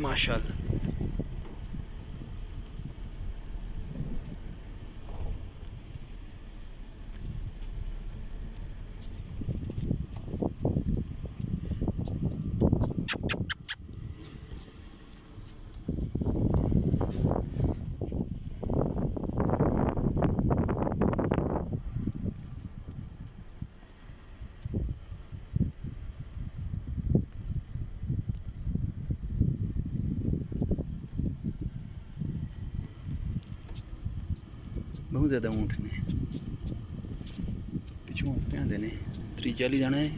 माशाल्लाह। बहुत ज़्यादा ऊँट ने पिछू पे आते ने 30-40 जाने है।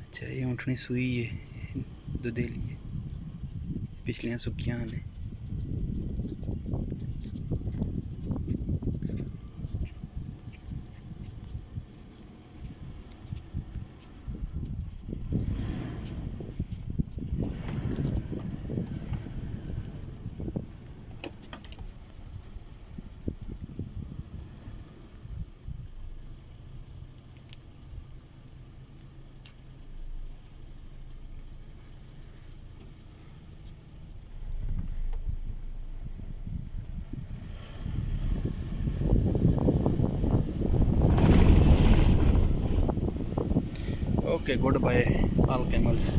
अच्छा ये ऊँटनी सूई है दुधेली है, पिछलियाँ सुक्कियां ने। Okay, goodbye all camels.